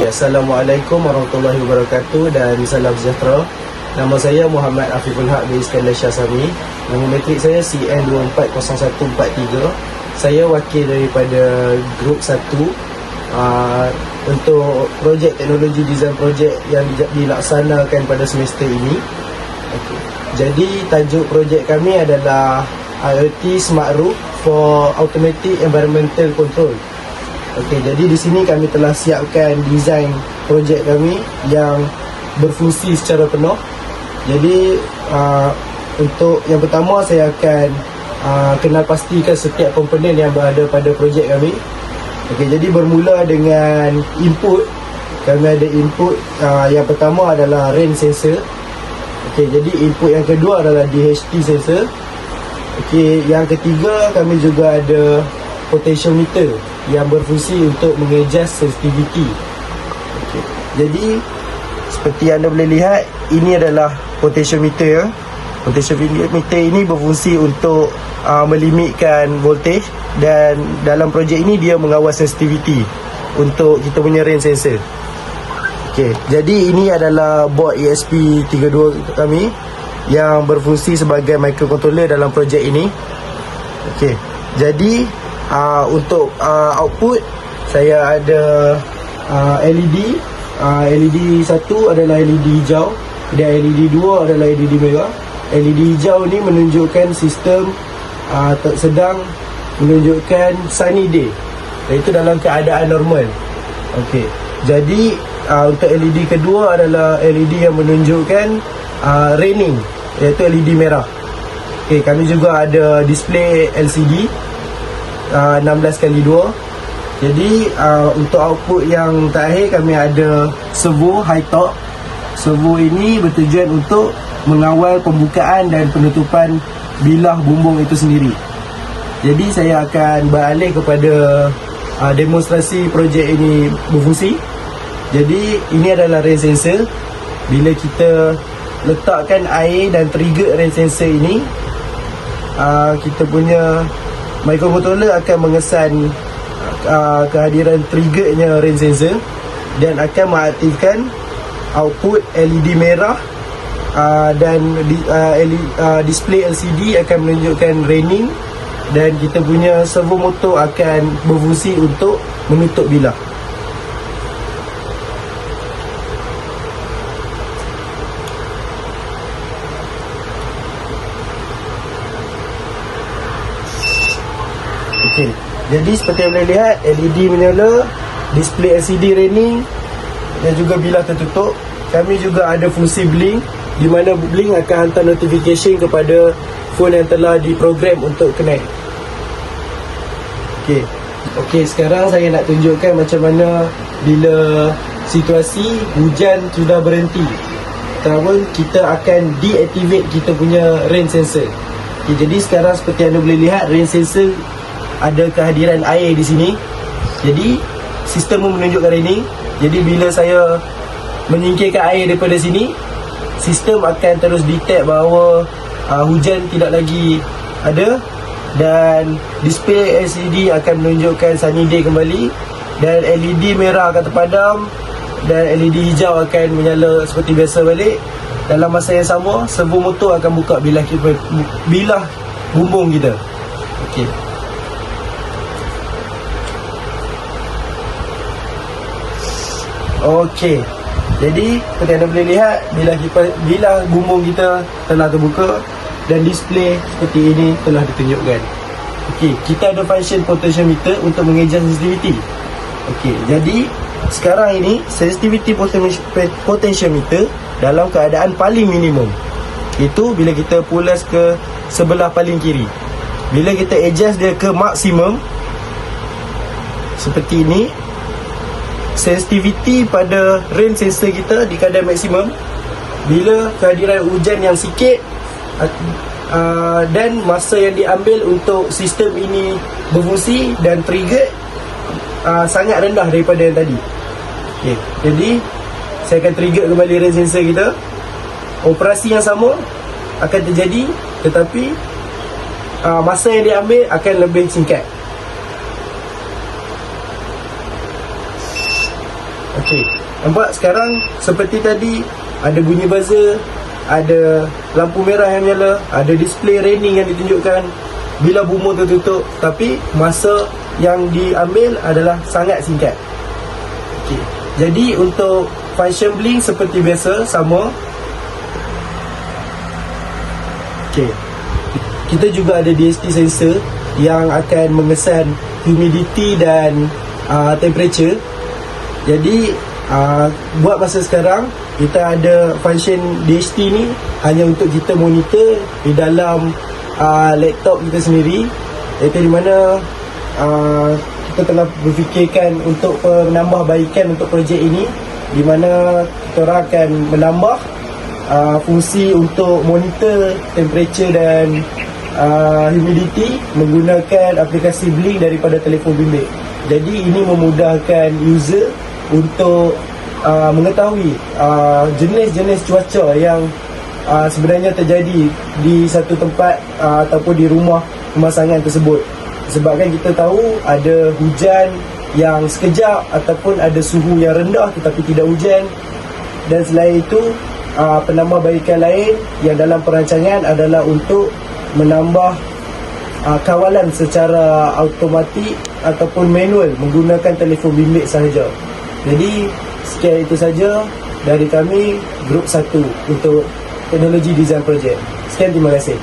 Assalamualaikum warahmatullahi wabarakatuh dan salam sejahtera. Nama saya Muhammad Afiful Haq bin Iskandar Syahsami. Nama metrik saya CN240143. Saya wakil daripada grup 1 untuk projek teknologi design projek yang dilaksanakan pada semester ini. Okay. Jadi tajuk projek kami adalah IoT Smart Roof for Automatic Environmental Control. Okey, jadi di sini kami telah siapkan desain projek kami yang berfungsi secara penuh. Jadi untuk yang pertama saya akan kenal pastikan setiap komponen yang berada pada projek kami. Okey, jadi bermula dengan input. Kami ada input yang pertama adalah rain sensor. Okey, jadi input yang kedua adalah DHT sensor. Okey, yang ketiga kami juga ada potentiometer yang berfungsi untuk mengadjust sensitivity. Okay. Jadi seperti anda boleh lihat, ini adalah potentiometer. Potentiometer ini berfungsi untuk melimitkan voltage, dan dalam projek ini dia mengawal sensitivity untuk kita punya rain sensor. Okay. Jadi ini adalah board ESP32 kami yang berfungsi sebagai microcontroller dalam projek ini. Okay. Jadi untuk output saya ada LED. LED 1 adalah LED hijau dan LED 2 adalah LED merah. LED hijau ni menunjukkan sistem sedang menunjukkan sunny day, iaitu dalam keadaan normal. Okey. Jadi untuk LED kedua adalah LED yang menunjukkan raining, iaitu LED merah. Okey, kami juga ada display LCD 16x2. Jadi untuk output yang terakhir kami ada servo high torque. Servo ini bertujuan untuk mengawal pembukaan dan penutupan bilah bumbung itu sendiri. Jadi saya akan beralih kepada demonstrasi projek ini berfungsi. Jadi ini adalah rain sensor. Bila kita letakkan air dan trigger rain sensor ini, kita punya microcontroller akan mengesan kehadiran triggernya rain sensor dan akan mengaktifkan output LED merah, dan display LCD akan menunjukkan raining, dan kita punya servo motor akan berfungsi untuk menutup bilah. Okey, jadi seperti yang boleh lihat, LED menyala, display LCD raining dan juga bilah tertutup. Kami juga ada fungsi blink, di mana blink akan hantar notification kepada phone yang telah diprogram untuk connect. Okey, sekarang saya nak tunjukkan macam mana bila situasi hujan sudah berhenti. Pertama, kita akan deactivate kita punya rain sensor. Okey, jadi sekarang seperti anda boleh lihat, rain sensor ada kehadiran air di sini. Jadi sistem menunjukkan raining. Jadi bila saya menyingkirkan air daripada sini, sistem akan terus detect bahawa hujan tidak lagi ada, dan display LCD akan menunjukkan sunny day kembali, dan LED merah akan terpadam dan LED hijau akan menyala seperti biasa balik. Dalam masa yang sama, servo motor akan buka bilah bumbung kita. Okey. Okey, jadi seperti anda boleh lihat, bilah bumbung kita telah terbuka dan display seperti ini telah ditunjukkan. Okey, kita ada function potentiometer untuk mengadjust sensitivity. Okey, jadi sekarang ini sensitivity potentiometer dalam keadaan paling minimum. Itu bila kita pulas ke sebelah paling kiri. Bila kita adjust dia ke maksimum seperti ini, sensitivity pada rain sensor kita di kadar maksimum. Bila kehadiran hujan yang sikit dan masa yang diambil untuk sistem ini berfungsi dan trigger sangat rendah daripada yang tadi. Okay. Jadi saya akan trigger kembali rain sensor kita. Operasi yang sama akan terjadi, tetapi masa yang diambil akan lebih singkat. Okey, nampak sekarang seperti tadi ada bunyi buzzer, ada lampu merah yang menyala, ada display raining yang ditunjukkan bila boom tertutup, tapi masa yang diambil adalah sangat singkat. Okey, jadi untuk function blink seperti biasa sama. Okey, kita juga ada DHT sensor yang akan mengesan humidity dan temperature. Jadi buat masa sekarang kita ada function DHT ni hanya untuk kita monitor di dalam laptop kita sendiri, iaitu di mana kita telah berfikirkan untuk penambahbaikan untuk projek ini, di mana kita orang akan menambah fungsi untuk monitor temperature dan humidity menggunakan aplikasi Blink daripada telefon bimbit. Jadi ini memudahkan user untuk mengetahui jenis-jenis cuaca yang sebenarnya terjadi di satu tempat ataupun di rumah pemasangan tersebut. Sebabkan kita tahu ada hujan yang sekejap ataupun ada suhu yang rendah tetapi tidak hujan. Dan selain itu, penambahbaikan lain yang dalam perancangan adalah untuk menambah kawalan secara automatik ataupun manual menggunakan telefon bimbit sahaja. Jadi sekian itu saja dari kami Grup 1 untuk Teknologi Design Project. Sekian, terima kasih.